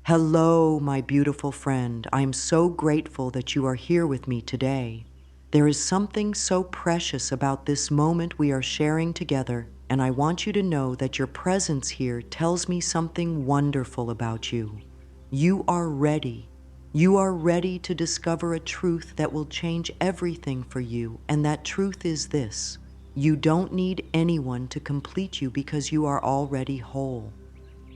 Hello, my beautiful friend. I am so grateful that you are here with me today. There is something so precious about this moment we are sharing together, and I want you to know that your presence here tells me something wonderful about you. You are ready. You are ready to discover a truth that will change everything for you, and that truth is this: you don't need anyone to complete you because you are already whole.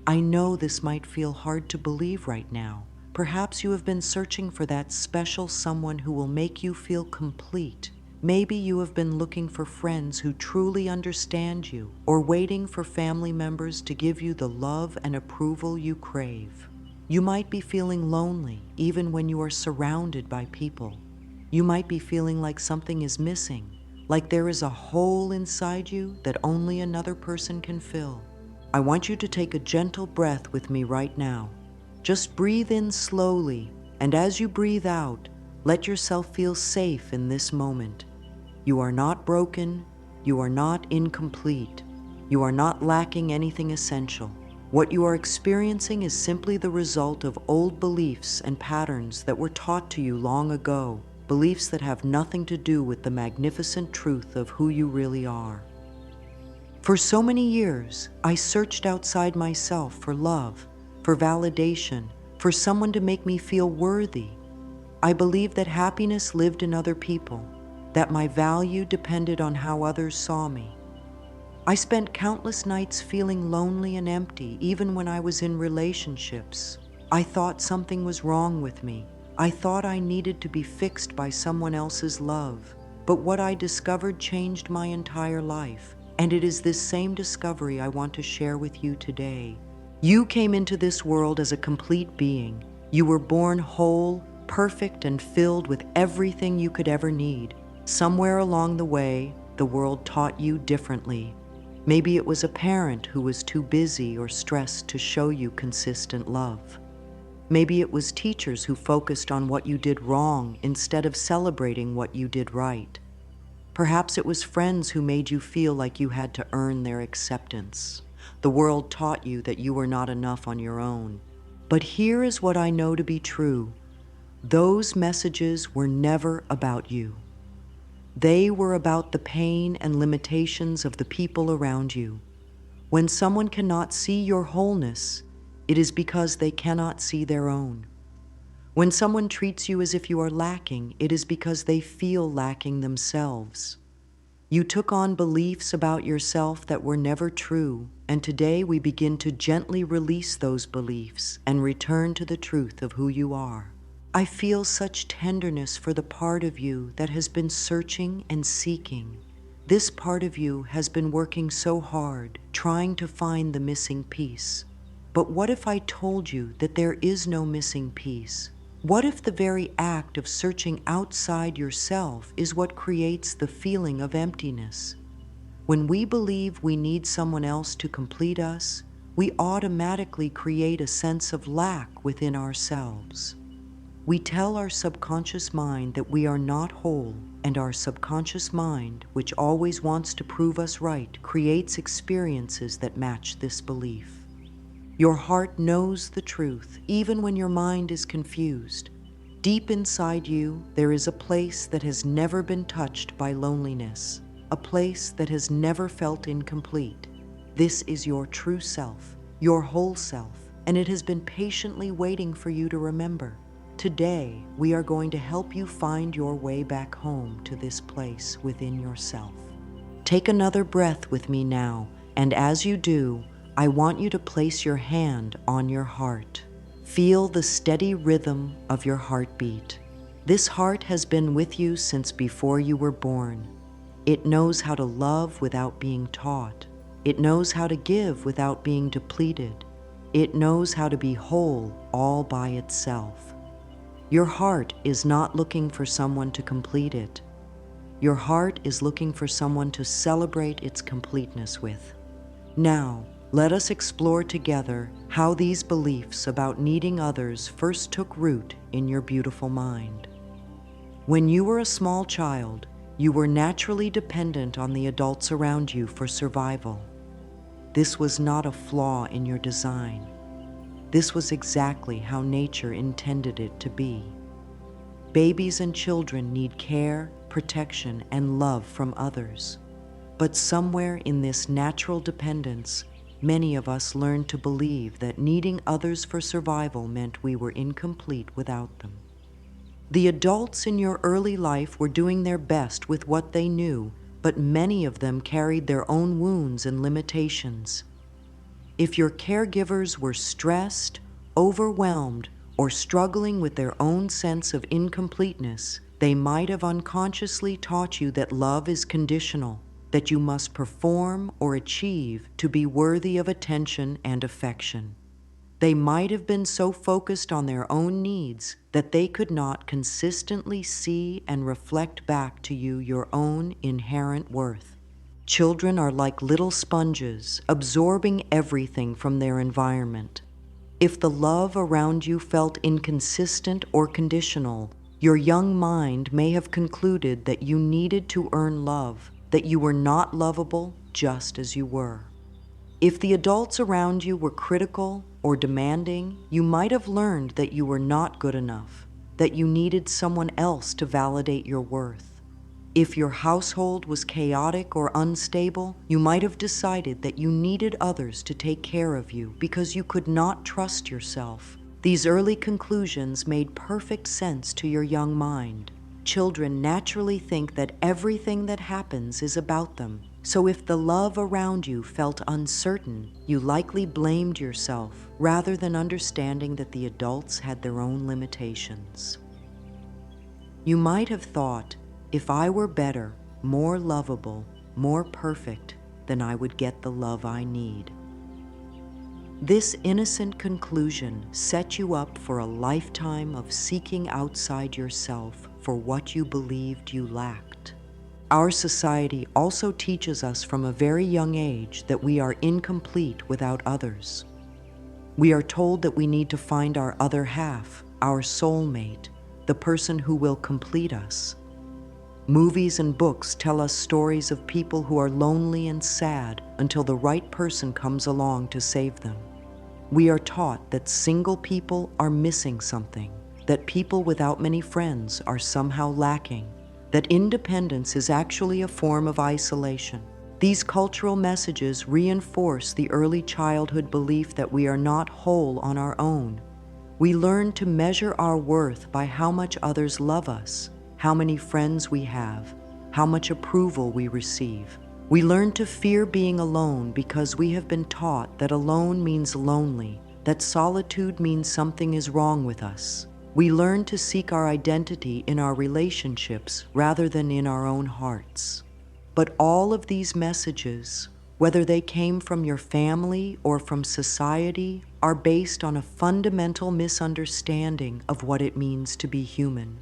I know this might feel hard to believe right now. Perhaps you have been searching for that special someone who will make you feel complete. Maybe you have been looking for friends who truly understand you, or waiting for family members to give you the love and approval you crave. You might be feeling lonely even when you are surrounded by people. You might be feeling like something is missing, like there is a hole inside you that only another person can fill. I want you to take a gentle breath with me right now. Just breathe in slowly, and as you breathe out, let yourself feel safe in this moment. You are not broken, you are not incomplete, you are not lacking anything essential. What you are experiencing is simply the result of old beliefs and patterns that were taught to you long ago, beliefs that have nothing to do with the magnificent truth of who you really are. For so many years, I searched outside myself for love, for validation, for someone to make me feel worthy. I believed that happiness lived in other people, that my value depended on how others saw me. I spent countless nights feeling lonely and empty, even when I was in relationships. I thought something was wrong with me. I thought I needed to be fixed by someone else's love. But what I discovered changed my entire life. And it is this same discovery I want to share with you today. You came into this world as a complete being. You were born whole, perfect, and filled with everything you could ever need. Somewhere along the way, the world taught you differently. Maybe it was a parent who was too busy or stressed to show you consistent love. Maybe it was teachers who focused on what you did wrong instead of celebrating what you did right. Perhaps it was friends who made you feel like you had to earn their acceptance. The world taught you that you were not enough on your own. But here is what I know to be true. Those messages were never about you. They were about the pain and limitations of the people around you. When someone cannot see your wholeness, it is because they cannot see their own. When someone treats you as if you are lacking, it is because they feel lacking themselves. You took on beliefs about yourself that were never true, and today we begin to gently release those beliefs and return to the truth of who you are. I feel such tenderness for the part of you that has been searching and seeking. This part of you has been working so hard, trying to find the missing piece. But what if I told you that there is no missing piece? What if the very act of searching outside yourself is what creates the feeling of emptiness? When we believe we need someone else to complete us, we automatically create a sense of lack within ourselves. We tell our subconscious mind that we are not whole, and our subconscious mind, which always wants to prove us right, creates experiences that match this belief. Your heart knows the truth, even when your mind is confused. Deep inside you, there is a place that has never been touched by loneliness, a place that has never felt incomplete. This is your true self, your whole self, and it has been patiently waiting for you to remember. Today, we are going to help you find your way back home to this place within yourself. Take another breath with me now, and as you do, I want you to place your hand on your heart. Feel the steady rhythm of your heartbeat. This heart has been with you since before you were born. It knows how to love without being taught. It knows how to give without being depleted. It knows how to be whole all by itself. Your heart is not looking for someone to complete it. Your heart is looking for someone to celebrate its completeness with. Now, let us explore together how these beliefs about needing others first took root in your beautiful mind. When you were a small child, you were naturally dependent on the adults around you for survival. This was not a flaw in your design. This was exactly how nature intended it to be. Babies and children need care, protection, and love from others. But somewhere in this natural dependence, many of us learned to believe that needing others for survival meant we were incomplete without them. The adults in your early life were doing their best with what they knew, but many of them carried their own wounds and limitations. If your caregivers were stressed, overwhelmed, or struggling with their own sense of incompleteness, they might have unconsciously taught you that love is conditional, that you must perform or achieve to be worthy of attention and affection. They might have been so focused on their own needs that they could not consistently see and reflect back to you your own inherent worth. Children are like little sponges, absorbing everything from their environment. If the love around you felt inconsistent or conditional, your young mind may have concluded that you needed to earn love, that you were not lovable just as you were. If the adults around you were critical or demanding, you might have learned that you were not good enough, that you needed someone else to validate your worth. If your household was chaotic or unstable, you might have decided that you needed others to take care of you because you could not trust yourself. These early conclusions made perfect sense to your young mind. Children naturally think that everything that happens is about them. So if the love around you felt uncertain, you likely blamed yourself rather than understanding that the adults had their own limitations. You might have thought, if I were better, more lovable, more perfect, then I would get the love I need. This innocent conclusion set you up for a lifetime of seeking outside yourself for what you believed you lacked. Our society also teaches us from a very young age that we are incomplete without others. We are told that we need to find our other half, our soulmate, the person who will complete us. Movies and books tell us stories of people who are lonely and sad until the right person comes along to save them. We are taught that single people are missing something, that people without many friends are somehow lacking, that independence is actually a form of isolation. These cultural messages reinforce the early childhood belief that we are not whole on our own. We learn to measure our worth by how much others love us, how many friends we have, how much approval we receive. We learn to fear being alone because we have been taught that alone means lonely, that solitude means something is wrong with us. We learn to seek our identity in our relationships rather than in our own hearts. But all of these messages, whether they came from your family or from society, are based on a fundamental misunderstanding of what it means to be human.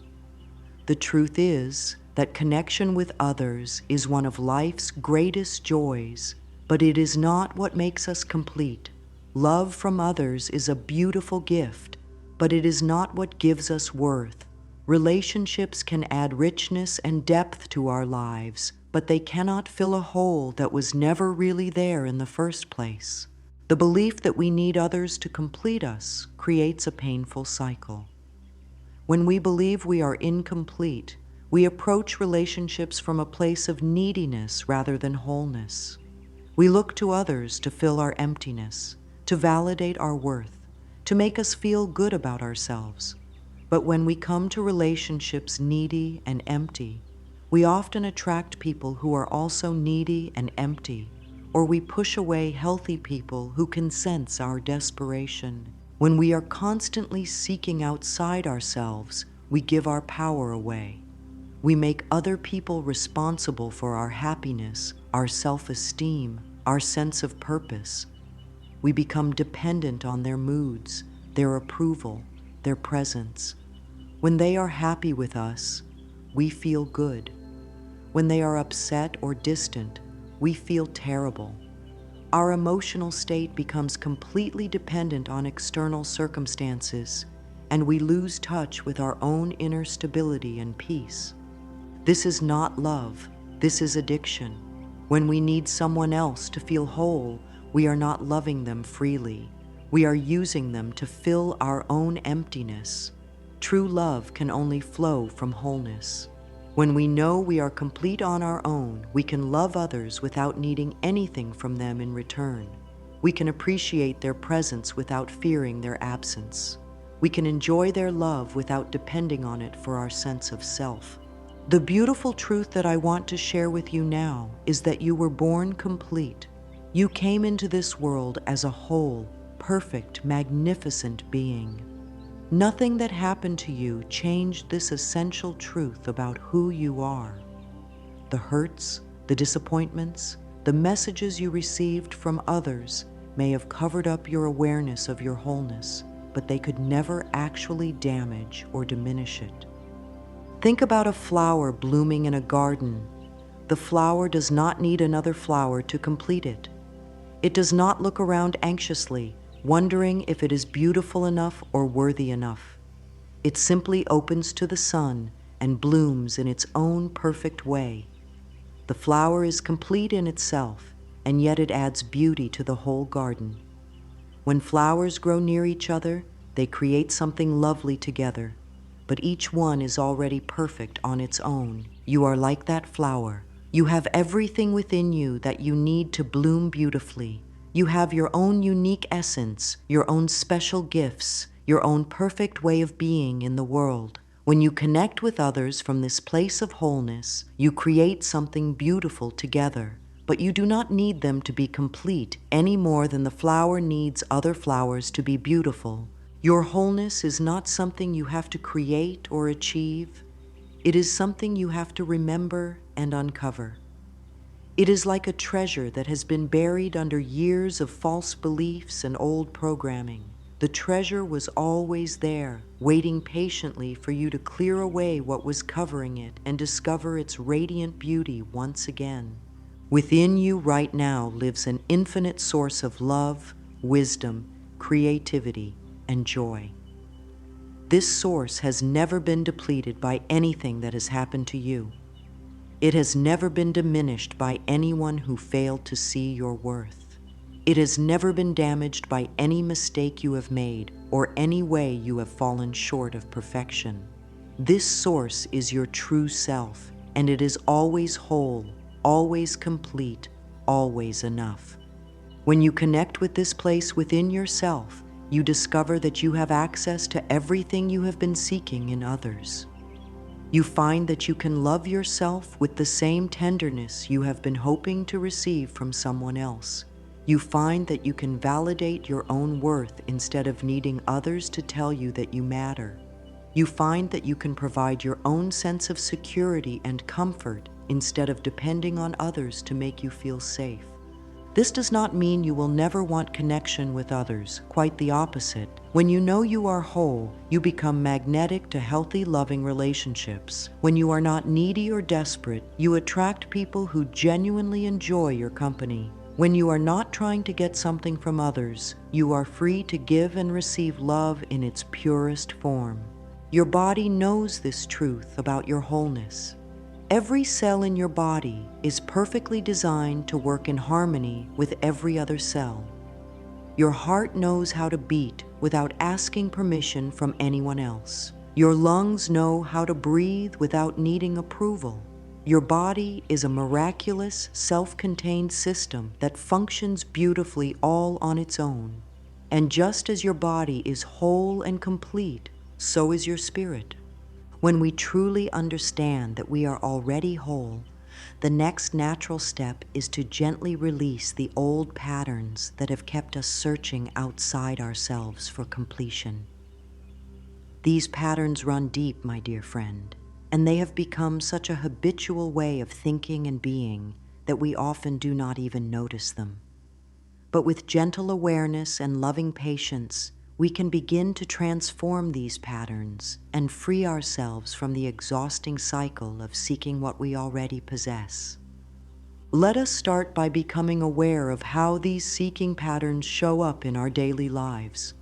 The truth is that connection with others is one of life's greatest joys, but it is not what makes us complete. Love from others is a beautiful gift, but it is not what gives us worth. Relationships can add richness and depth to our lives, but they cannot fill a hole that was never really there in the first place. The belief that we need others to complete us creates a painful cycle. When we believe we are incomplete, we approach relationships from a place of neediness rather than wholeness. We look to others to fill our emptiness, to validate our worth, to make us feel good about ourselves. But when we come to relationships needy and empty, we often attract people who are also needy and empty, or we push away healthy people who can sense our desperation. When we are constantly seeking outside ourselves, we give our power away. We make other people responsible for our happiness, our self-esteem, our sense of purpose. We become dependent on their moods, their approval, their presence. When they are happy with us, we feel good. When they are upset or distant, we feel terrible. Our emotional state becomes completely dependent on external circumstances, and we lose touch with our own inner stability and peace. This is not love, this is addiction. When we need someone else to feel whole, we are not loving them freely. We are using them to fill our own emptiness. True love can only flow from wholeness. When we know we are complete on our own, we can love others without needing anything from them in return. We can appreciate their presence without fearing their absence. We can enjoy their love without depending on it for our sense of self. The beautiful truth that I want to share with you now is that you were born complete. You came into this world as a whole, perfect, magnificent being. Nothing that happened to you changed this essential truth about who you are. The hurts, the disappointments, the messages you received from others may have covered up your awareness of your wholeness, but they could never actually damage or diminish it. Think about a flower blooming in a garden. The flower does not need another flower to complete it. It does not look around anxiously, wondering if it is beautiful enough or worthy enough. It simply opens to the sun and blooms in its own perfect way. The flower is complete in itself, and yet it adds beauty to the whole garden. When flowers grow near each other, they create something lovely together, but each one is already perfect on its own. You are like that flower. You have everything within you that you need to bloom beautifully. You have your own unique essence, your own special gifts, your own perfect way of being in the world. When you connect with others from this place of wholeness, you create something beautiful together. But you do not need them to be complete any more than the flower needs other flowers to be beautiful. Your wholeness is not something you have to create or achieve. It is something you have to remember and uncover. It is like a treasure that has been buried under years of false beliefs and old programming. The treasure was always there, waiting patiently for you to clear away what was covering it and discover its radiant beauty once again. Within you right now lives an infinite source of love, wisdom, creativity, and joy. This source has never been depleted by anything that has happened to you. It has never been diminished by anyone who failed to see your worth. It has never been damaged by any mistake you have made or any way you have fallen short of perfection. This source is your true self, and it is always whole, always complete, always enough. When you connect with this place within yourself, you discover that you have access to everything you have been seeking in others. You find that you can love yourself with the same tenderness you have been hoping to receive from someone else. You find that you can validate your own worth instead of needing others to tell you that you matter. You find that you can provide your own sense of security and comfort instead of depending on others to make you feel safe. This does not mean you will never want connection with others, quite the opposite. When you know you are whole, you become magnetic to healthy, loving relationships. When you are not needy or desperate, you attract people who genuinely enjoy your company. When you are not trying to get something from others, you are free to give and receive love in its purest form. Your body knows this truth about your wholeness. Every cell in your body is perfectly designed to work in harmony with every other cell. Your heart knows how to beat without asking permission from anyone else. Your lungs know how to breathe without needing approval. Your body is a miraculous, self-contained system that functions beautifully all on its own. And just as your body is whole and complete, so is your spirit. When we truly understand that we are already whole, the next natural step is to gently release the old patterns that have kept us searching outside ourselves for completion. These patterns run deep, my dear friend, and they have become such a habitual way of thinking and being that we often do not even notice them. But with gentle awareness and loving patience, we can begin to transform these patterns and free ourselves from the exhausting cycle of seeking what we already possess. Let us start by becoming aware of how these seeking patterns show up in our daily lives.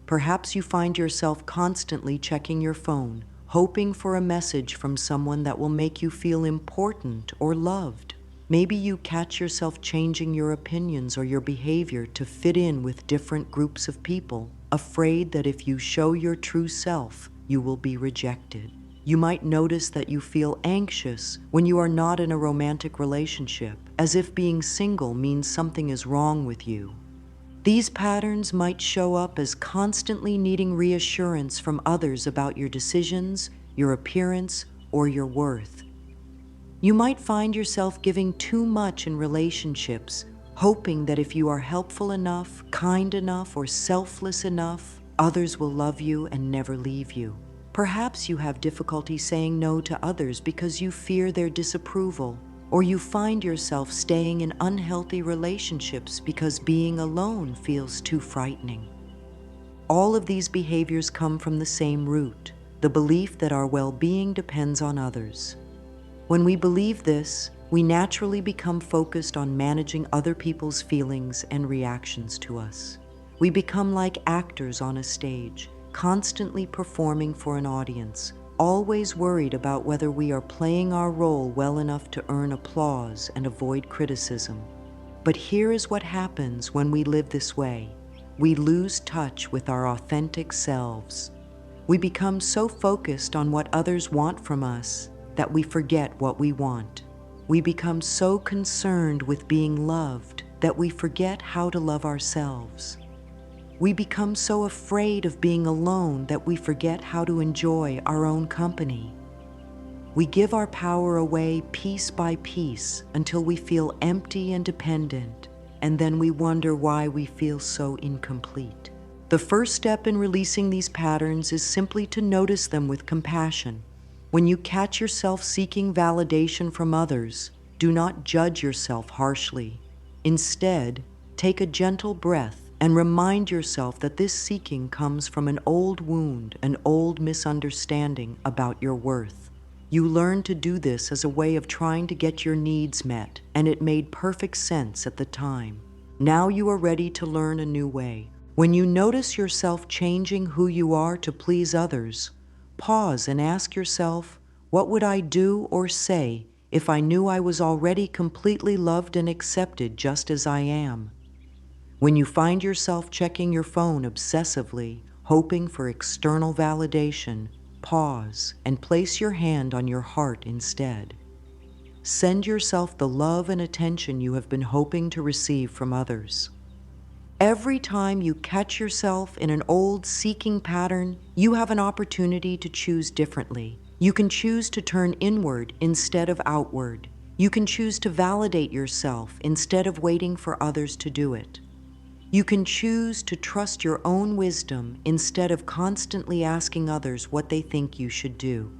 Perhaps you find yourself constantly checking your phone, hoping for a message from someone that will make you feel important or loved. Maybe you catch yourself changing your opinions or your behavior to fit in with different groups of people, afraid that if you show your true self, you will be rejected. You might notice that you feel anxious when you are not in a romantic relationship, as if being single means something is wrong with you. These patterns might show up as constantly needing reassurance from others about your decisions, your appearance, or your worth. You might find yourself giving too much in relationships, hoping that if you are helpful enough, kind enough, or selfless enough, others will love you and never leave you. Perhaps you have difficulty saying no to others because you fear their disapproval, or you find yourself staying in unhealthy relationships because being alone feels too frightening. All of these behaviors come from the same root, the belief that our well-being depends on others. When we believe this, we naturally become focused on managing other people's feelings and reactions to us. We become like actors on a stage, constantly performing for an audience, always worried about whether we are playing our role well enough to earn applause and avoid criticism. But here is what happens when we live this way. We lose touch with our authentic selves. We become so focused on what others want from us that we forget what we want. We become so concerned with being loved that we forget how to love ourselves. We become so afraid of being alone that we forget how to enjoy our own company. We give our power away piece by piece until we feel empty and dependent, and then we wonder why we feel so incomplete. The first step in releasing these patterns is simply to notice them with compassion. When you catch yourself seeking validation from others, do not judge yourself harshly. Instead, take a gentle breath and remind yourself that this seeking comes from an old wound, an old misunderstanding about your worth. You learned to do this as a way of trying to get your needs met, and it made perfect sense at the time. Now you are ready to learn a new way. When you notice yourself changing who you are to please others, pause and ask yourself, what would I do or say if I knew I was already completely loved and accepted just as I am? When you find yourself checking your phone obsessively, hoping for external validation, pause and place your hand on your heart instead. Send yourself the love and attention you have been hoping to receive from others. Every time you catch yourself in an old seeking pattern, you have an opportunity to choose differently. You can choose to turn inward instead of outward. You can choose to validate yourself instead of waiting for others to do it. You can choose to trust your own wisdom instead of constantly asking others what they think you should do.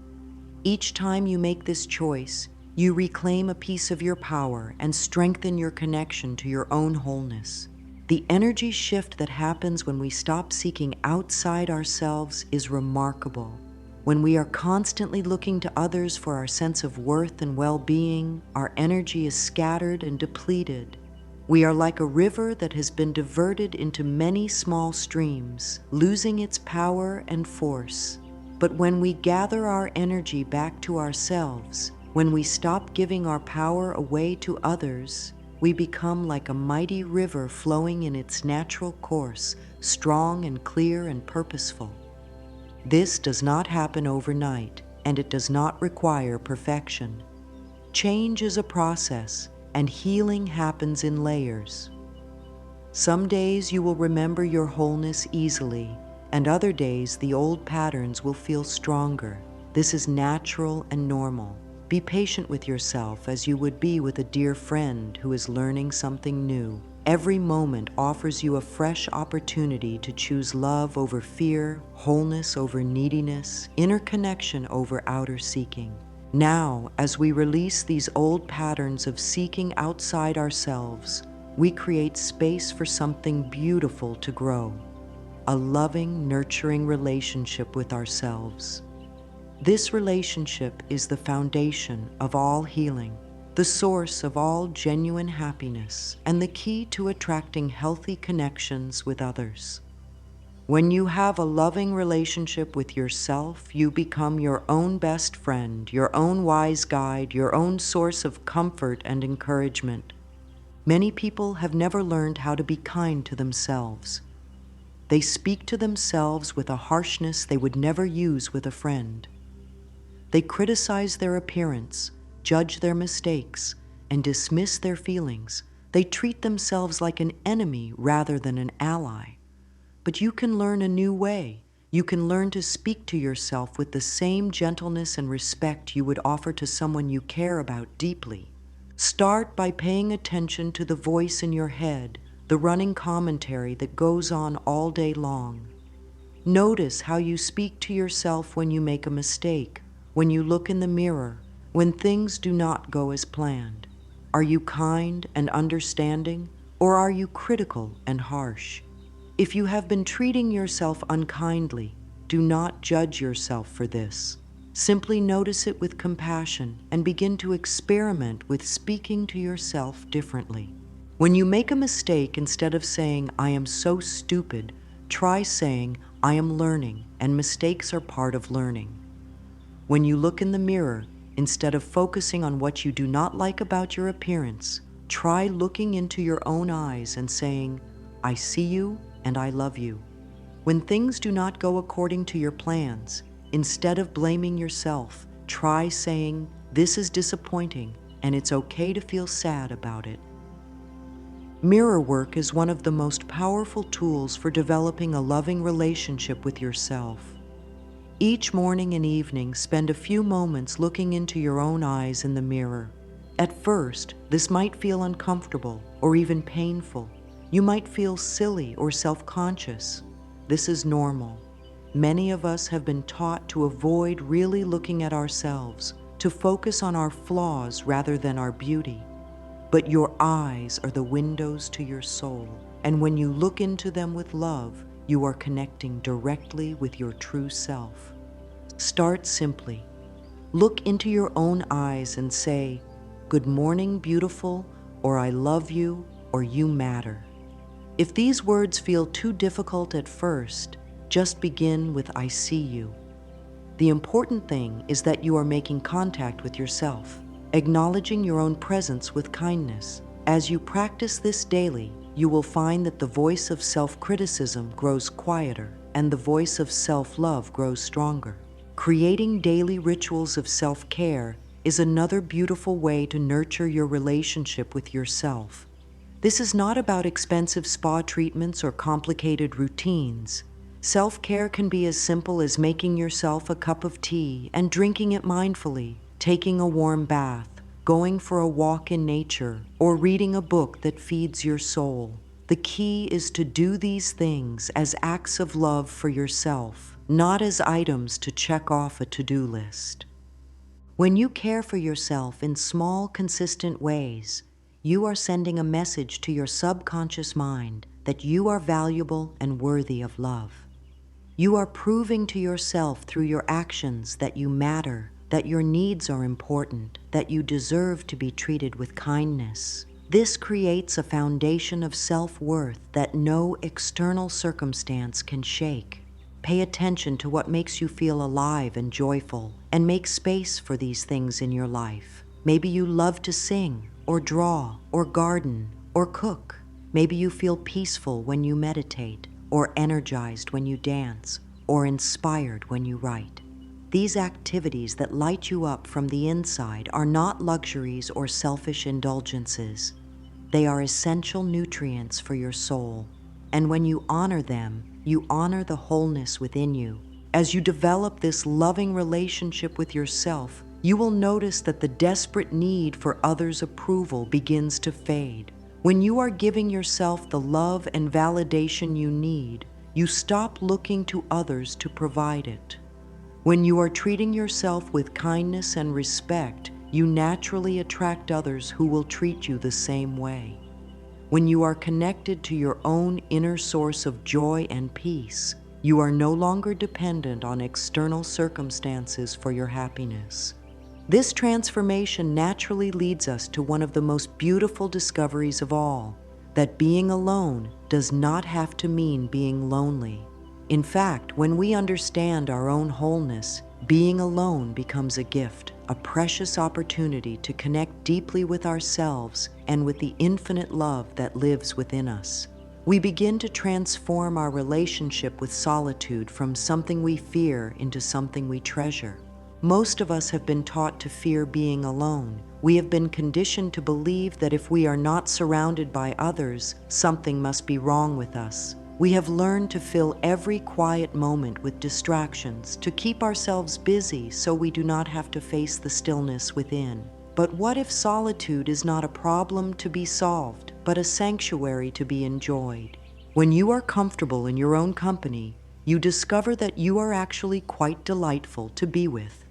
Each time you make this choice, you reclaim a piece of your power and strengthen your connection to your own wholeness. The energy shift that happens when we stop seeking outside ourselves is remarkable. When we are constantly looking to others for our sense of worth and well-being, our energy is scattered and depleted. We are like a river that has been diverted into many small streams, losing its power and force. But when we gather our energy back to ourselves, when we stop giving our power away to others, we become like a mighty river flowing in its natural course, strong and clear and purposeful. This does not happen overnight, and it does not require perfection. Change is a process, and healing happens in layers. Some days you will remember your wholeness easily, and other days the old patterns will feel stronger. This is natural and normal. Be patient with yourself as you would be with a dear friend who is learning something new. Every moment offers you a fresh opportunity to choose love over fear, wholeness over neediness, inner connection over outer seeking. Now, as we release these old patterns of seeking outside ourselves, we create space for something beautiful to grow, a loving, nurturing relationship with ourselves. This relationship is the foundation of all healing, the source of all genuine happiness, and the key to attracting healthy connections with others. When you have a loving relationship with yourself, you become your own best friend, your own wise guide, your own source of comfort and encouragement. Many people have never learned how to be kind to themselves. They speak to themselves with a harshness they would never use with a friend. They criticize their appearance, judge their mistakes, and dismiss their feelings. They treat themselves like an enemy rather than an ally. But you can learn a new way. You can learn to speak to yourself with the same gentleness and respect you would offer to someone you care about deeply. Start by paying attention to the voice in your head, the running commentary that goes on all day long. Notice how you speak to yourself when you make a mistake, when you look in the mirror, when things do not go as planned. Are you kind and understanding, or are you critical and harsh? If you have been treating yourself unkindly, do not judge yourself for this. Simply notice it with compassion and begin to experiment with speaking to yourself differently. When you make a mistake, instead of saying, "I am so stupid," try saying, "I am learning, and mistakes are part of learning." When you look in the mirror, instead of focusing on what you do not like about your appearance, try looking into your own eyes and saying, "I see you and I love you." When things do not go according to your plans, instead of blaming yourself, try saying, "This is disappointing and it's okay to feel sad about it." Mirror work is one of the most powerful tools for developing a loving relationship with yourself. Each morning and evening, spend a few moments looking into your own eyes in the mirror. At first, this might feel uncomfortable or even painful. You might feel silly or self-conscious. This is normal. Many of us have been taught to avoid really looking at ourselves, to focus on our flaws rather than our beauty. But your eyes are the windows to your soul, and when you look into them with love, you are connecting directly with your true self. Start simply. Look into your own eyes and say, "Good morning, beautiful," or "I love you," or "You matter." If these words feel too difficult at first, just begin with "I see you." The important thing is that you are making contact with yourself, acknowledging your own presence with kindness. As you practice this daily, you will find that the voice of self-criticism grows quieter and the voice of self-love grows stronger. Creating daily rituals of self-care is another beautiful way to nurture your relationship with yourself. This is not about expensive spa treatments or complicated routines. Self-care can be as simple as making yourself a cup of tea and drinking it mindfully, taking a warm bath, going for a walk in nature, or reading a book that feeds your soul. The key is to do these things as acts of love for yourself, not as items to check off a to-do list. When you care for yourself in small, consistent ways, you are sending a message to your subconscious mind that you are valuable and worthy of love. You are proving to yourself through your actions that you matter, that your needs are important, that you deserve to be treated with kindness. This creates a foundation of self-worth that no external circumstance can shake. Pay attention to what makes you feel alive and joyful, and make space for these things in your life. Maybe you love to sing, or draw, or garden, or cook. Maybe you feel peaceful when you meditate, or energized when you dance, or inspired when you write. These activities that light you up from the inside are not luxuries or selfish indulgences. They are essential nutrients for your soul. And when you honor them, you honor the wholeness within you. As you develop this loving relationship with yourself, you will notice that the desperate need for others' approval begins to fade. When you are giving yourself the love and validation you need, you stop looking to others to provide it. When you are treating yourself with kindness and respect, you naturally attract others who will treat you the same way. When you are connected to your own inner source of joy and peace, you are no longer dependent on external circumstances for your happiness. This transformation naturally leads us to one of the most beautiful discoveries of all, that being alone does not have to mean being lonely. In fact, when we understand our own wholeness, being alone becomes a gift, a precious opportunity to connect deeply with ourselves and with the infinite love that lives within us. We begin to transform our relationship with solitude from something we fear into something we treasure. Most of us have been taught to fear being alone. We have been conditioned to believe that if we are not surrounded by others, something must be wrong with us. We have learned to fill every quiet moment with distractions, to keep ourselves busy so we do not have to face the stillness within. But what if solitude is not a problem to be solved, but a sanctuary to be enjoyed? When you are comfortable in your own company, you discover that you are actually quite delightful to be with.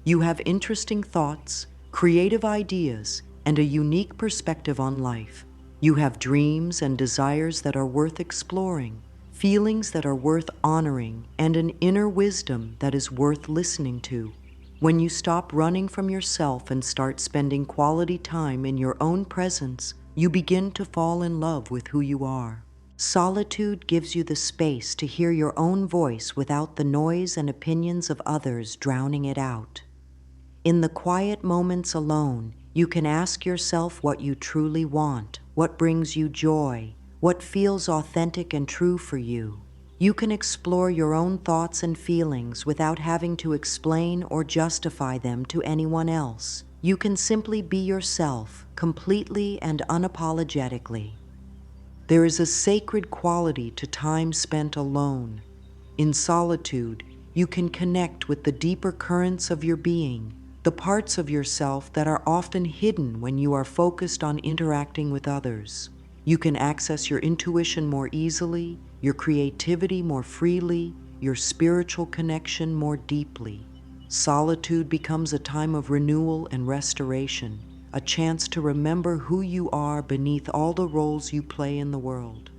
You have interesting thoughts, creative ideas, and a unique perspective on life. You have dreams and desires that are worth exploring, feelings that are worth honoring, and an inner wisdom that is worth listening to. When you stop running from yourself and start spending quality time in your own presence, you begin to fall in love with who you are. Solitude gives you the space to hear your own voice without the noise and opinions of others drowning it out. In the quiet moments alone, you can ask yourself what you truly want, what brings you joy, what feels authentic and true for you. You can explore your own thoughts and feelings without having to explain or justify them to anyone else. You can simply be yourself, completely and unapologetically. There is a sacred quality to time spent alone. In solitude, you can connect with the deeper currents of your being, the parts of yourself that are often hidden when you are focused on interacting with others. You can access your intuition more easily, your creativity more freely, your spiritual connection more deeply. Solitude becomes a time of renewal and restoration, a chance to remember who you are beneath all the roles you play in the world.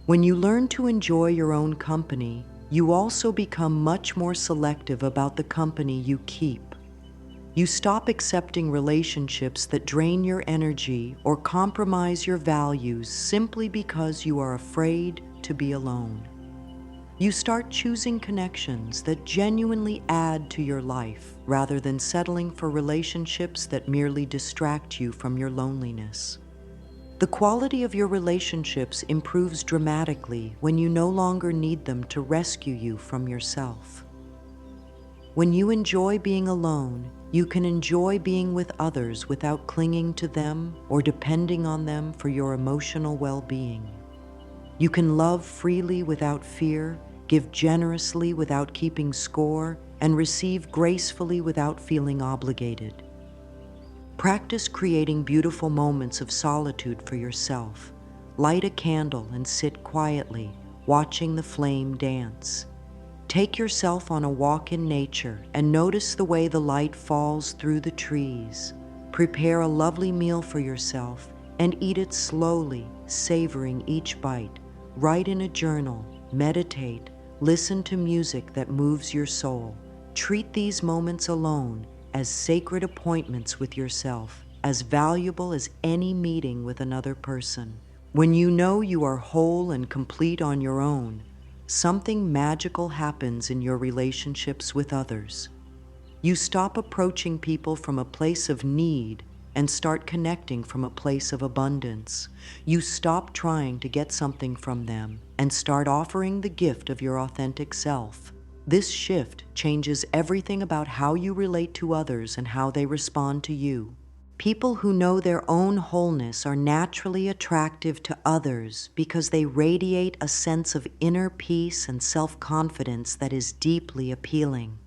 When you learn to enjoy your own company, you also become much more selective about the company you keep. You stop accepting relationships that drain your energy or compromise your values simply because you are afraid to be alone. You start choosing connections that genuinely add to your life rather than settling for relationships that merely distract you from your loneliness. The quality of your relationships improves dramatically when you no longer need them to rescue you from yourself. When you enjoy being alone, you can enjoy being with others without clinging to them or depending on them for your emotional well-being. You can love freely without fear, give generously without keeping score, and receive gracefully without feeling obligated. Practice creating beautiful moments of solitude for yourself. Light a candle and sit quietly, watching the flame dance. Take yourself on a walk in nature and notice the way the light falls through the trees. Prepare a lovely meal for yourself and eat it slowly, savoring each bite. Write in a journal, meditate, listen to music that moves your soul. Treat these moments alone as sacred appointments with yourself, as valuable as any meeting with another person. When you know you are whole and complete on your own, something magical happens in your relationships with others. You stop approaching people from a place of need and start connecting from a place of abundance. You stop trying to get something from them and start offering the gift of your authentic self. This shift changes everything about how you relate to others and how they respond to you. People who know their own wholeness are naturally attractive to others because they radiate a sense of inner peace and self-confidence that is deeply appealing.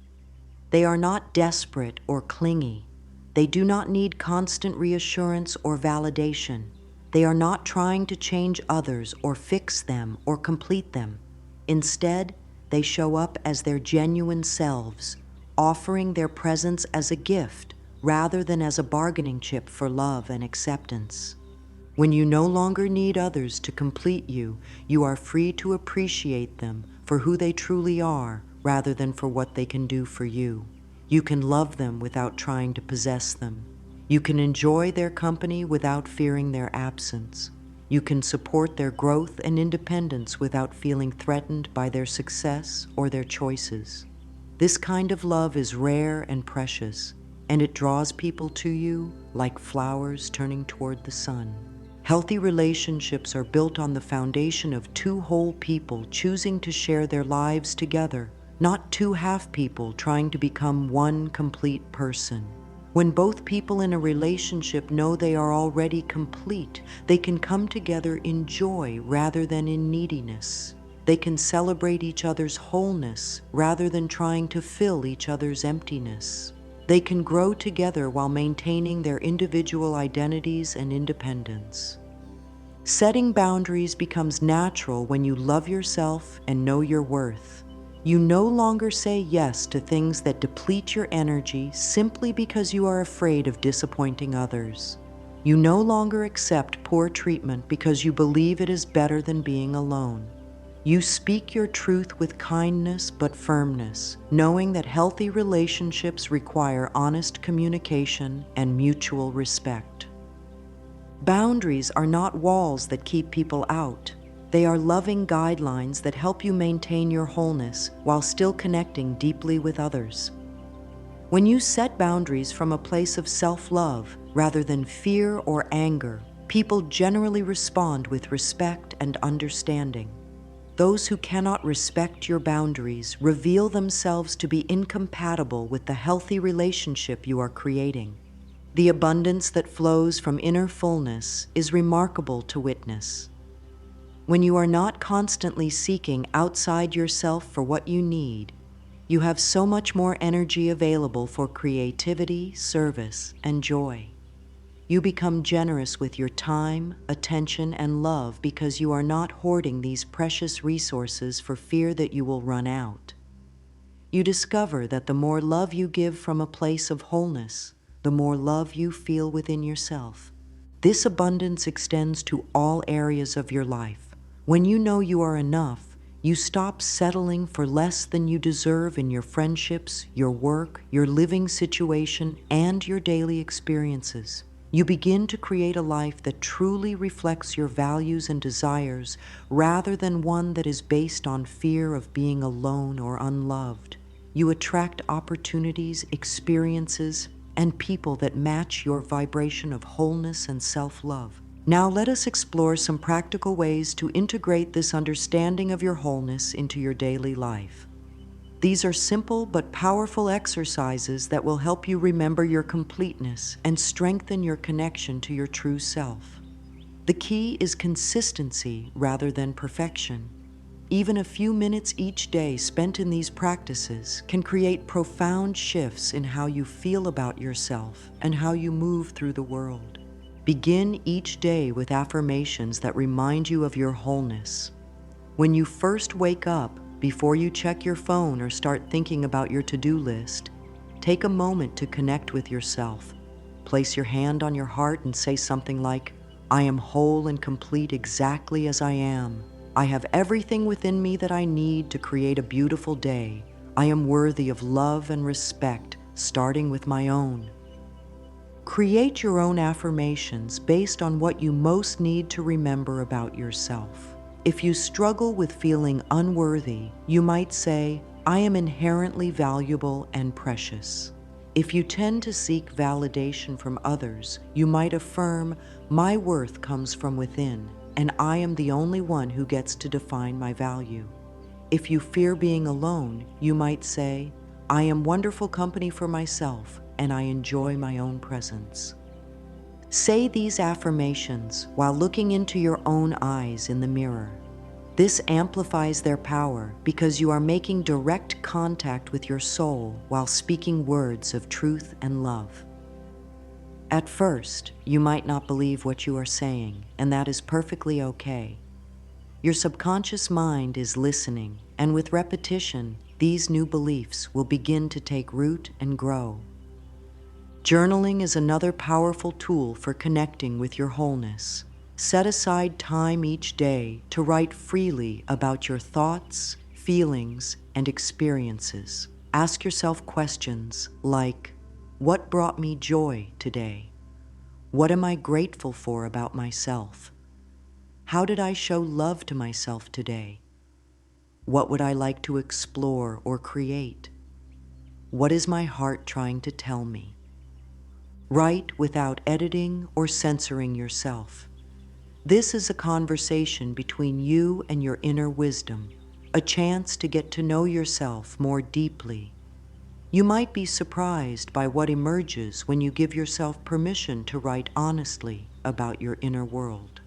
They are not desperate or clingy. They do not need constant reassurance or validation. They are not trying to change others or fix them or complete them. Instead, they show up as their genuine selves, offering their presence as a gift rather than as a bargaining chip for love and acceptance. When you no longer need others to complete you, you are free to appreciate them for who they truly are rather than for what they can do for you. You can love them without trying to possess them. You can enjoy their company without fearing their absence. You can support their growth and independence without feeling threatened by their success or their choices. This kind of love is rare and precious, and it draws people to you like flowers turning toward the sun. Healthy relationships are built on the foundation of two whole people choosing to share their lives together, not two half people trying to become one complete person. When both people in a relationship know they are already complete, they can come together in joy rather than in neediness. They can celebrate each other's wholeness rather than trying to fill each other's emptiness. They can grow together while maintaining their individual identities and independence. Setting boundaries becomes natural when you love yourself and know your worth. You no longer say yes to things that deplete your energy simply because you are afraid of disappointing others. You no longer accept poor treatment because you believe it is better than being alone. You speak your truth with kindness but firmness, knowing that healthy relationships require honest communication and mutual respect. Boundaries are not walls that keep people out. They are loving guidelines that help you maintain your wholeness while still connecting deeply with others. When you set boundaries from a place of self-love rather than fear or anger, people generally respond with respect and understanding. Those who cannot respect your boundaries reveal themselves to be incompatible with the healthy relationship you are creating. The abundance that flows from inner fullness is remarkable to witness. When you are not constantly seeking outside yourself for what you need, you have so much more energy available for creativity, service, and joy. You become generous with your time, attention, and love because you are not hoarding these precious resources for fear that you will run out. You discover that the more love you give from a place of wholeness, the more love you feel within yourself. This abundance extends to all areas of your life. When you know you are enough, you stop settling for less than you deserve in your friendships, your work, your living situation, and your daily experiences. You begin to create a life that truly reflects your values and desires rather than one that is based on fear of being alone or unloved. You attract opportunities, experiences, and people that match your vibration of wholeness and self-love. Now let us explore some practical ways to integrate this understanding of your wholeness into your daily life. These are simple but powerful exercises that will help you remember your completeness and strengthen your connection to your true self. The key is consistency rather than perfection. Even a few minutes each day spent in these practices can create profound shifts in how you feel about yourself and how you move through the world. Begin each day with affirmations that remind you of your wholeness. When you first wake up, before you check your phone or start thinking about your to-do list, take a moment to connect with yourself. Place your hand on your heart and say something like, "I am whole and complete exactly as I am. I have everything within me that I need to create a beautiful day. I am worthy of love and respect, starting with my own." Create your own affirmations based on what you most need to remember about yourself. If you struggle with feeling unworthy, you might say, "I am inherently valuable and precious." If you tend to seek validation from others, you might affirm, "My worth comes from within, and I am the only one who gets to define my value." If you fear being alone, you might say, "I am wonderful company for myself, and I enjoy my own presence." Say these affirmations while looking into your own eyes in the mirror. This amplifies their power because you are making direct contact with your soul while speaking words of truth and love. At first, you might not believe what you are saying, and that is perfectly okay. Your subconscious mind is listening, and with repetition, these new beliefs will begin to take root and grow. Journaling is another powerful tool for connecting with your wholeness. Set aside time each day to write freely about your thoughts, feelings, and experiences. Ask yourself questions like, what brought me joy today? What am I grateful for about myself? How did I show love to myself today? What would I like to explore or create? What is my heart trying to tell me? Write without editing or censoring yourself. This is a conversation between you and your inner wisdom, a chance to get to know yourself more deeply. You might be surprised by what emerges when you give yourself permission to write honestly about your inner world.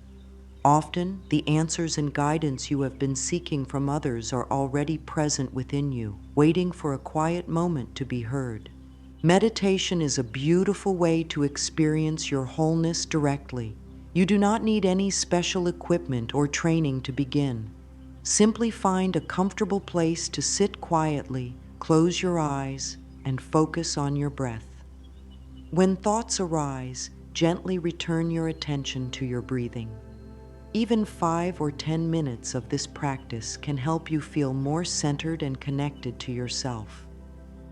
Often, the answers and guidance you have been seeking from others are already present within you, waiting for a quiet moment to be heard. Meditation is a beautiful way to experience your wholeness directly. You do not need any special equipment or training to begin. Simply find a comfortable place to sit quietly, close your eyes, and focus on your breath. When thoughts arise, gently return your attention to your breathing. Even 5 or 10 minutes of this practice can help you feel more centered and connected to yourself.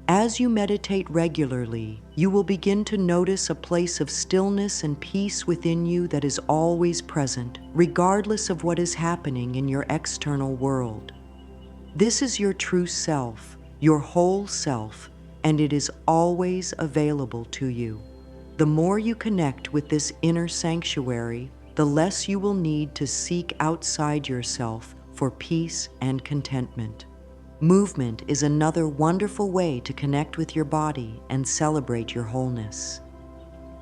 As you meditate regularly, you will begin to notice a place of stillness and peace within you that is always present, regardless of what is happening in your external world. This is your true self, your whole self, and it is always available to you. The more you connect with this inner sanctuary, the less you will need to seek outside yourself for peace and contentment. Movement is another wonderful way to connect with your body and celebrate your wholeness.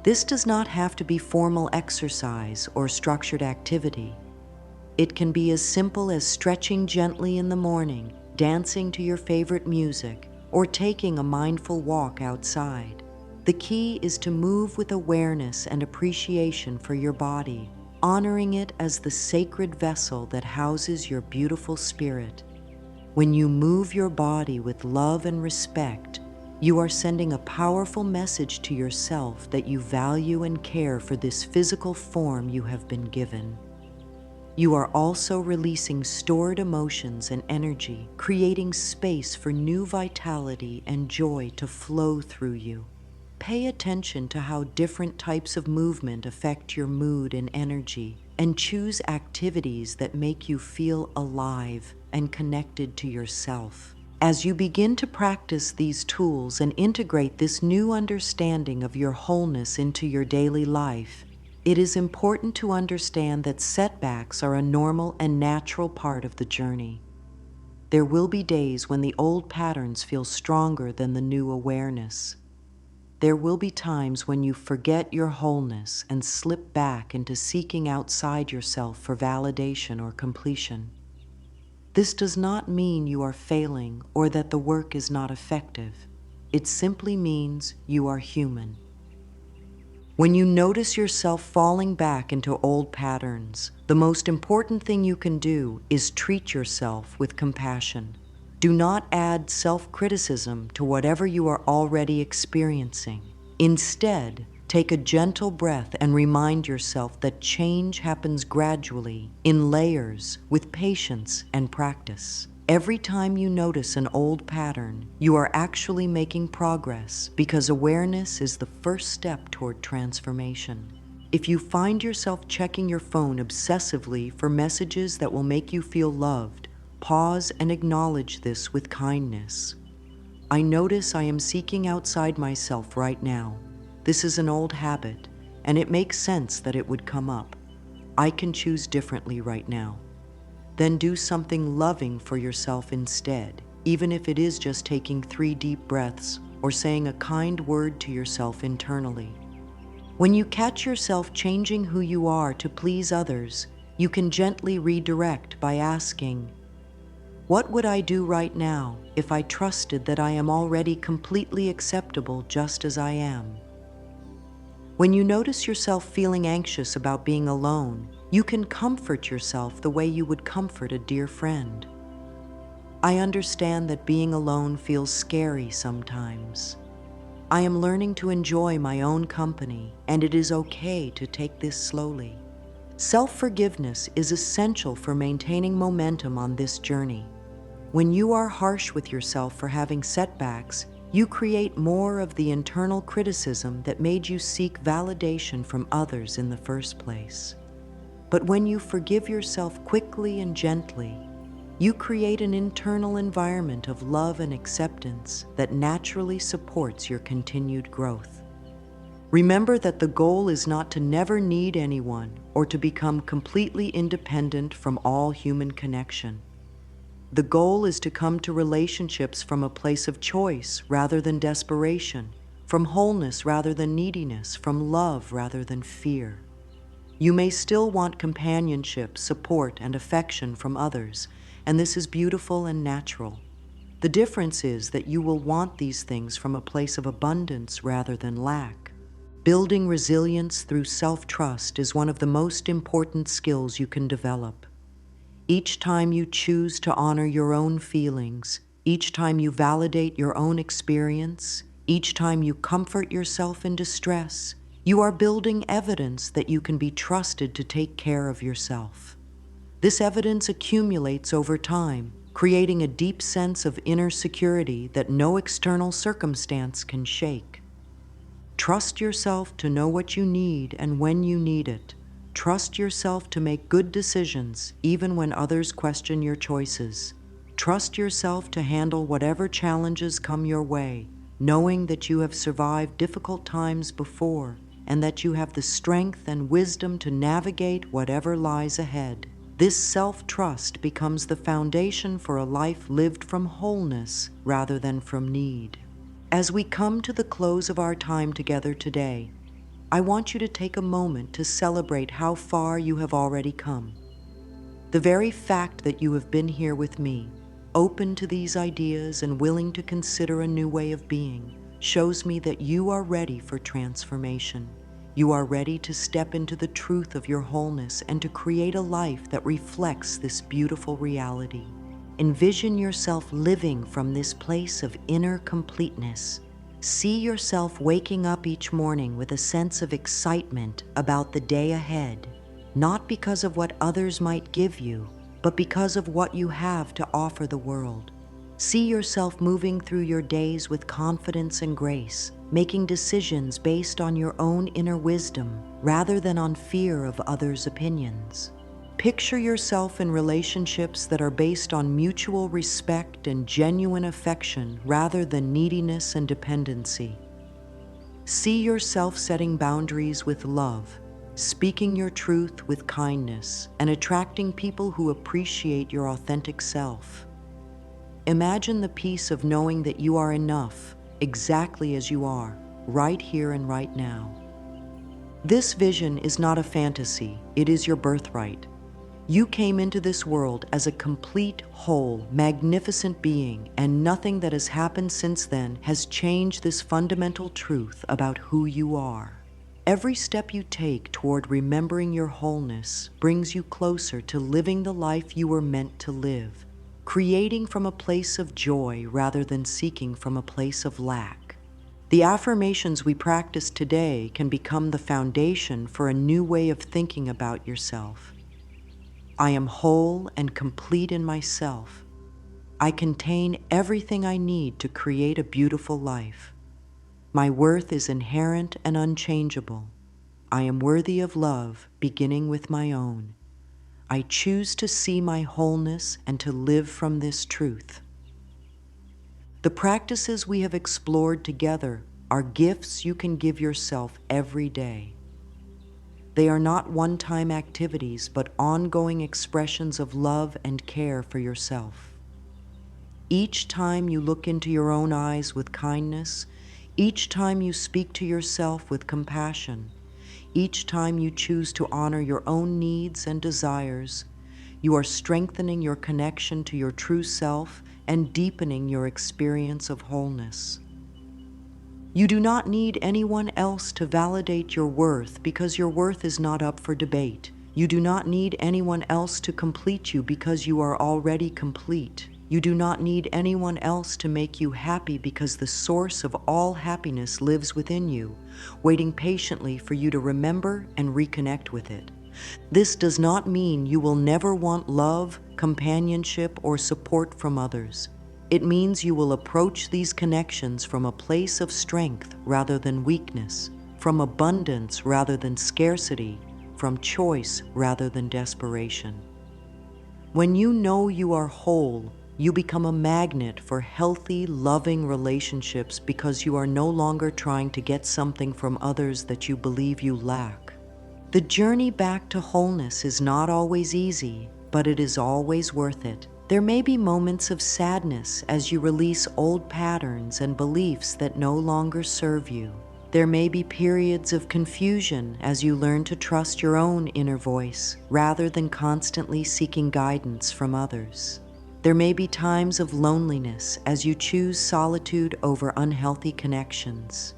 This does not have to be formal exercise or structured activity. It can be as simple as stretching gently in the morning, dancing to your favorite music, or taking a mindful walk outside. The key is to move with awareness and appreciation for your body, honoring it as the sacred vessel that houses your beautiful spirit. When you move your body with love and respect, you are sending a powerful message to yourself that you value and care for this physical form you have been given. You are also releasing stored emotions and energy, creating space for new vitality and joy to flow through you. Pay attention to how different types of movement affect your mood and energy, and choose activities that make you feel alive and connected to yourself. As you begin to practice these tools and integrate this new understanding of your wholeness into your daily life, it is important to understand that setbacks are a normal and natural part of the journey. There will be days when the old patterns feel stronger than the new awareness. There will be times when you forget your wholeness and slip back into seeking outside yourself for validation or completion. This does not mean you are failing or that the work is not effective. It simply means you are human. When you notice yourself falling back into old patterns, the most important thing you can do is treat yourself with compassion. Do not add self-criticism to whatever you are already experiencing. Instead, take a gentle breath and remind yourself that change happens gradually, in layers, with patience and practice. Every time you notice an old pattern, you are actually making progress because awareness is the first step toward transformation. If you find yourself checking your phone obsessively for messages that will make you feel loved, pause and acknowledge this with kindness. I notice I am seeking outside myself right now. This is an old habit, and it makes sense that it would come up. I can choose differently right now. Then do something loving for yourself instead, even if it is just taking 3 deep breaths or saying a kind word to yourself internally. When you catch yourself changing who you are to please others, you can gently redirect by asking, "What would I do right now if I trusted that I am already completely acceptable just as I am?" When you notice yourself feeling anxious about being alone, you can comfort yourself the way you would comfort a dear friend. I understand that being alone feels scary sometimes. I am learning to enjoy my own company, and it is okay to take this slowly. Self-forgiveness is essential for maintaining momentum on this journey. When you are harsh with yourself for having setbacks, you create more of the internal criticism that made you seek validation from others in the first place. But when you forgive yourself quickly and gently, you create an internal environment of love and acceptance that naturally supports your continued growth. Remember that the goal is not to never need anyone or to become completely independent from all human connection. The goal is to come to relationships from a place of choice rather than desperation, from wholeness rather than neediness, from love rather than fear. You may still want companionship, support, and affection from others, and this is beautiful and natural. The difference is that you will want these things from a place of abundance rather than lack. Building resilience through self-trust is one of the most important skills you can develop. Each time you choose to honor your own feelings, each time you validate your own experience, each time you comfort yourself in distress, you are building evidence that you can be trusted to take care of yourself. This evidence accumulates over time, creating a deep sense of inner security that no external circumstance can shake. Trust yourself to know what you need and when you need it. Trust yourself to make good decisions even when others question your choices. Trust yourself to handle whatever challenges come your way, knowing that you have survived difficult times before and that you have the strength and wisdom to navigate whatever lies ahead. This self-trust becomes the foundation for a life lived from wholeness rather than from need. As we come to the close of our time together today, I want you to take a moment to celebrate how far you have already come. The very fact that you have been here with me, open to these ideas and willing to consider a new way of being, shows me that you are ready for transformation. You are ready to step into the truth of your wholeness and to create a life that reflects this beautiful reality. Envision yourself living from this place of inner completeness. See yourself waking up each morning with a sense of excitement about the day ahead, not because of what others might give you, but because of what you have to offer the world. See yourself moving through your days with confidence and grace, making decisions based on your own inner wisdom rather than on fear of others' opinions. Picture yourself in relationships that are based on mutual respect and genuine affection rather than neediness and dependency. See yourself setting boundaries with love, speaking your truth with kindness, and attracting people who appreciate your authentic self. Imagine the peace of knowing that you are enough, exactly as you are, right here and right now. This vision is not a fantasy, it is your birthright. You came into this world as a complete, whole, magnificent being, and nothing that has happened since then has changed this fundamental truth about who you are. Every step you take toward remembering your wholeness brings you closer to living the life you were meant to live, creating from a place of joy rather than seeking from a place of lack. The affirmations we practice today can become the foundation for a new way of thinking about yourself. I am whole and complete in myself. I contain everything I need to create a beautiful life. My worth is inherent and unchangeable. I am worthy of love, beginning with my own. I choose to see my wholeness and to live from this truth. The practices we have explored together are gifts you can give yourself every day. They are not one-time activities, but ongoing expressions of love and care for yourself. Each time you look into your own eyes with kindness, each time you speak to yourself with compassion, each time you choose to honor your own needs and desires, you are strengthening your connection to your true self and deepening your experience of wholeness. You do not need anyone else to validate your worth because your worth is not up for debate. You do not need anyone else to complete you because you are already complete. You do not need anyone else to make you happy because the source of all happiness lives within you, waiting patiently for you to remember and reconnect with it. This does not mean you will never want love, companionship, or support from others. It means you will approach these connections from a place of strength rather than weakness, from abundance rather than scarcity, from choice rather than desperation. When you know you are whole, you become a magnet for healthy, loving relationships because you are no longer trying to get something from others that you believe you lack. The journey back to wholeness is not always easy, but it is always worth it. There may be moments of sadness as you release old patterns and beliefs that no longer serve you. There may be periods of confusion as you learn to trust your own inner voice rather than constantly seeking guidance from others. There may be times of loneliness as you choose solitude over unhealthy connections.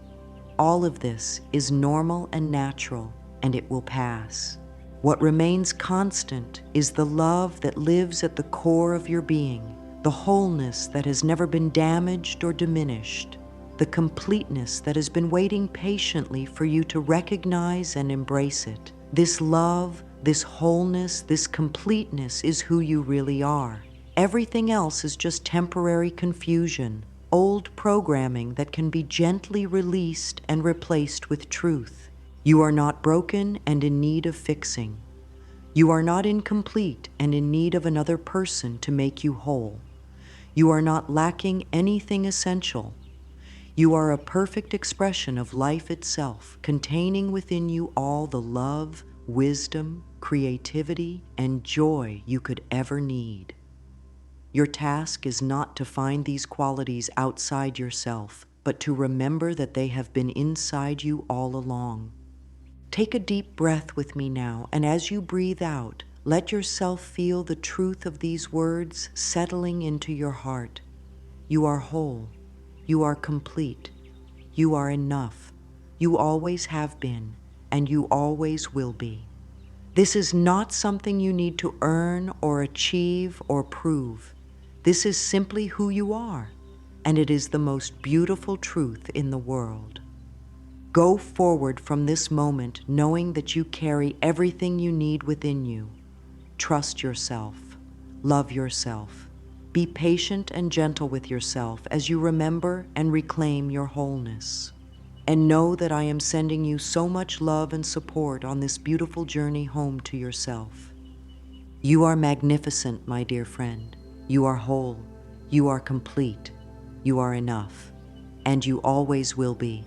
All of this is normal and natural, and it will pass. What remains constant is the love that lives at the core of your being, the wholeness that has never been damaged or diminished, the completeness that has been waiting patiently for you to recognize and embrace it. This love, this wholeness, this completeness is who you really are. Everything else is just temporary confusion, old programming that can be gently released and replaced with truth. You are not broken and in need of fixing. You are not incomplete and in need of another person to make you whole. You are not lacking anything essential. You are a perfect expression of life itself, containing within you all the love, wisdom, creativity, and joy you could ever need. Your task is not to find these qualities outside yourself, but to remember that they have been inside you all along. Take a deep breath with me now, and as you breathe out, let yourself feel the truth of these words settling into your heart. You are whole. You are complete. You are enough. You always have been, and you always will be. This is not something you need to earn or achieve or prove. This is simply who you are, and it is the most beautiful truth in the world. Go forward from this moment knowing that you carry everything you need within you. Trust yourself. Love yourself. Be patient and gentle with yourself as you remember and reclaim your wholeness. And know that I am sending you so much love and support on this beautiful journey home to yourself. You are magnificent, my dear friend. You are whole. You are complete. You are enough. And you always will be.